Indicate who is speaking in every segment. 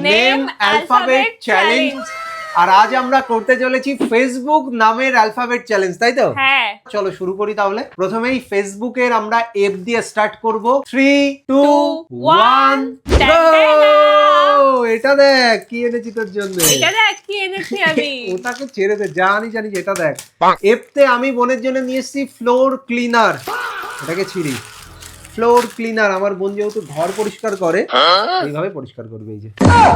Speaker 1: Name alphabet challenge. আর আজ আমরা করতে চলেছি ফেসবুক নামের অ্যালফাবেট চ্যালেঞ্জ, তাই তো?
Speaker 2: হ্যাঁ।
Speaker 1: চলো শুরু করি তাহলে। প্রথমেই ফেসবুকের আমরা এফ দিয়ে স্টার্ট করব। 3 2 1 গো! এটা দেখ কি এনেছি তোর জন্য।
Speaker 2: এটা দেখ কি এনেছি আমি।
Speaker 1: ওটাকে ছেড়ে দে, জানি এটা দেখ। এফ তে আমি বোনের জন্য নিয়ে এসেছি ফ্লোর ক্লিনার। এটাকে ছিড়ি। ফ্লোর ক্লিনার, আমার বোন যেহেতু ঘর পরিষ্কার করে এইভাবে পরিষ্কার করবে। এই যে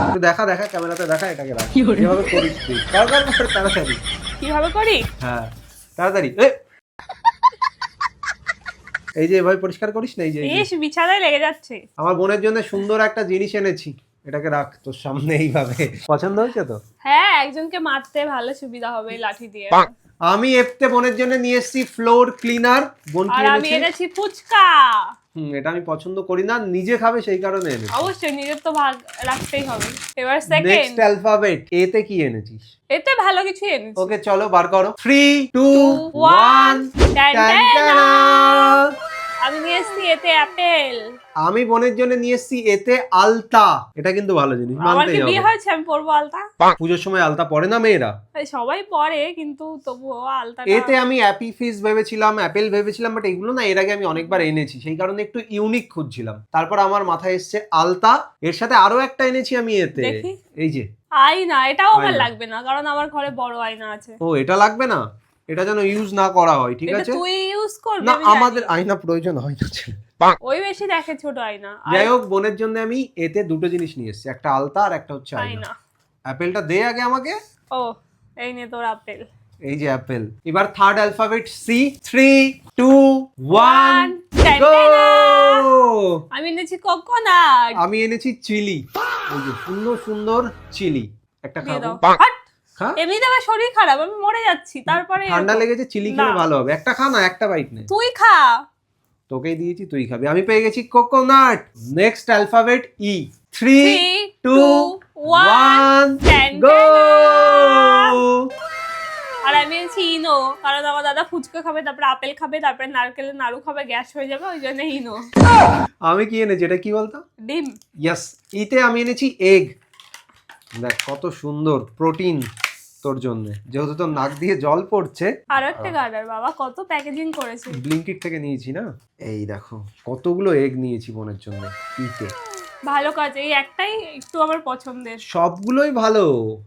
Speaker 1: একটু দেখা ক্যামেরাতে দেখা, এটাকে রাখ। এইভাবে করিস তুই। তাড়াতাড়ি।
Speaker 2: কিভাবে করি?
Speaker 1: হ্যাঁ তাড়াতাড়ি। এই যে এভাবে পরিষ্কার করিস না। এই যে
Speaker 2: ইস, বিছানায় লেগে যাচ্ছে।
Speaker 1: আমার বোনের জন্য সুন্দর একটা জিনিস এনেছি, এটাকে রাখ তোর সামনে এইভাবে। পছন্দ হয়েছে তো?
Speaker 2: হ্যাঁ, একজনকে মারতে ভালো সুবিধা হবে এই লাঠি দিয়ে।
Speaker 1: আমি এফতে বোনের জন্য নিয়ে এসেছি ফ্লোর ক্লিনার। বোন কি
Speaker 2: আর আমি
Speaker 1: এনেছে?
Speaker 2: এনেছি ফুচকা।
Speaker 1: এটা আমি পছন্দ করি না, নিজে খাবে সেই কারণে এনেছি।
Speaker 2: অবশ্যই নিজের তো ভাগ রাখতেই হবে। এবার সেকেন্ড
Speaker 1: নেক্সট অ্যালফাবেট এ তে কি এনেছিস?
Speaker 2: এতে ভালো কিছু এনেছি।
Speaker 1: ওকে চলো বার করো। 3 2 1
Speaker 2: আমি নিয়ে এসেছি এতে অ্যাপেল।
Speaker 1: আমি বোনের জন্য নিয়ে এসেছি এতে আলতা। এটা কিন্তু ভালো জিনিস,
Speaker 2: আমার
Speaker 1: মানতেই
Speaker 2: কি
Speaker 1: হবে।
Speaker 2: বিয়ে হয়েছে আমি পরবো আলতা?
Speaker 1: পুজোর সময় আলতা পরে না মেয়েরা?
Speaker 2: সবাই পরে কিন্তু তবুও আলতা।
Speaker 1: এতে আমি অ্যাপি ফিজ ভেবেছিলাম, অ্যাপেল ভেবেছিলাম, বাট এগুলো না এর আগে আমি অনেকবার এনেছি, সেই কারণে একটু ইউনিক খুঁজছিলাম। তারপর আমার মাথায় এসছে আলতা। এর সাথে আরো একটা এনেছি আমি এতে। এই যে
Speaker 2: আয়না। এটাও আমার লাগবে না, কারণ আমার ঘরে বড় আয়না আছে।
Speaker 1: ও, এটা লাগবে না, এটা যেন ইউজ না করা হয়, ঠিক আছে?
Speaker 2: তুই ইউজ করবি
Speaker 1: না, আমাদের আয়না প্রয়োজন হয় না।
Speaker 2: ওই বেশি দেখে ছোট আয়না।
Speaker 1: যাই হোক, বোনের জন্য আমি এতে দুটো জিনিস নিয়ে এসেছি, একটা আলতা আর একটা হচ্ছে আয়না। অ্যাপেলটা দে আগে আমাকে।
Speaker 2: ও, এই নে তোর আপেল।
Speaker 1: এই যে অ্যাপেল। এবার থার্ড অ্যালফাবেট সি। 3 2 1 গো!
Speaker 2: আমি এনেছি কোকোনাট।
Speaker 1: আমি এনেছি চিলি। এই যে সুন্দর সুন্দর চিলি। একটা খাবো। খা।
Speaker 2: এমনিতে আমার শরীর খারাপ, আমি মরে যাচ্ছি। তারপরে
Speaker 1: ঠান্ডা লেগেছে, চিলি খেলে ভালো হবে। একটা খা না, একটা বাইট নে।
Speaker 2: তুই খা।
Speaker 1: তোকেই দিয়েছি, তুই খাবি। আমি পেয়ে গেছি কোকোনাট। নেক্সট অ্যালফাবেট ই। 3 2 1 গো!
Speaker 2: আর আমি এনেছি ইনো, কারণ আমার দাদা ফুচকা খাবে, তারপরে আপেল খাবে, তারপরে নারকেলের নাড়ু খাবে, গ্যাস হয়ে যাবে, ওই জন্য ইনো।
Speaker 1: আমি কি এনেছি এটা কি বলতো?
Speaker 2: ডিম।
Speaker 1: ইয়েস, ইতে আমি এনেছি এগ। দেখ কত সুন্দর প্রোটিন তোর জন্য, যেহেতু তোর নাক দিয়ে জল পড়ছে।
Speaker 2: আর একটা গার্ডার, বাবা কত প্যাকেজিং করেছে।
Speaker 1: ব্লিঙ্কিট থেকে নিয়েছি না। এই দেখো কতগুলো এগ নিয়েছি বোনের জন্য ইতে।
Speaker 2: ভালো কাজ। এই একটাই একটু আমার পছন্দের।
Speaker 1: সবগুলোই ভালো,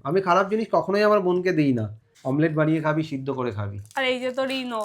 Speaker 1: আমি খারাপ জিনিস কখনোই আমার বোনকে দিই না। অমলেট বানিয়ে খাবি, সিদ্ধ করে খাবি।
Speaker 2: আর এই যে তোর ইনো।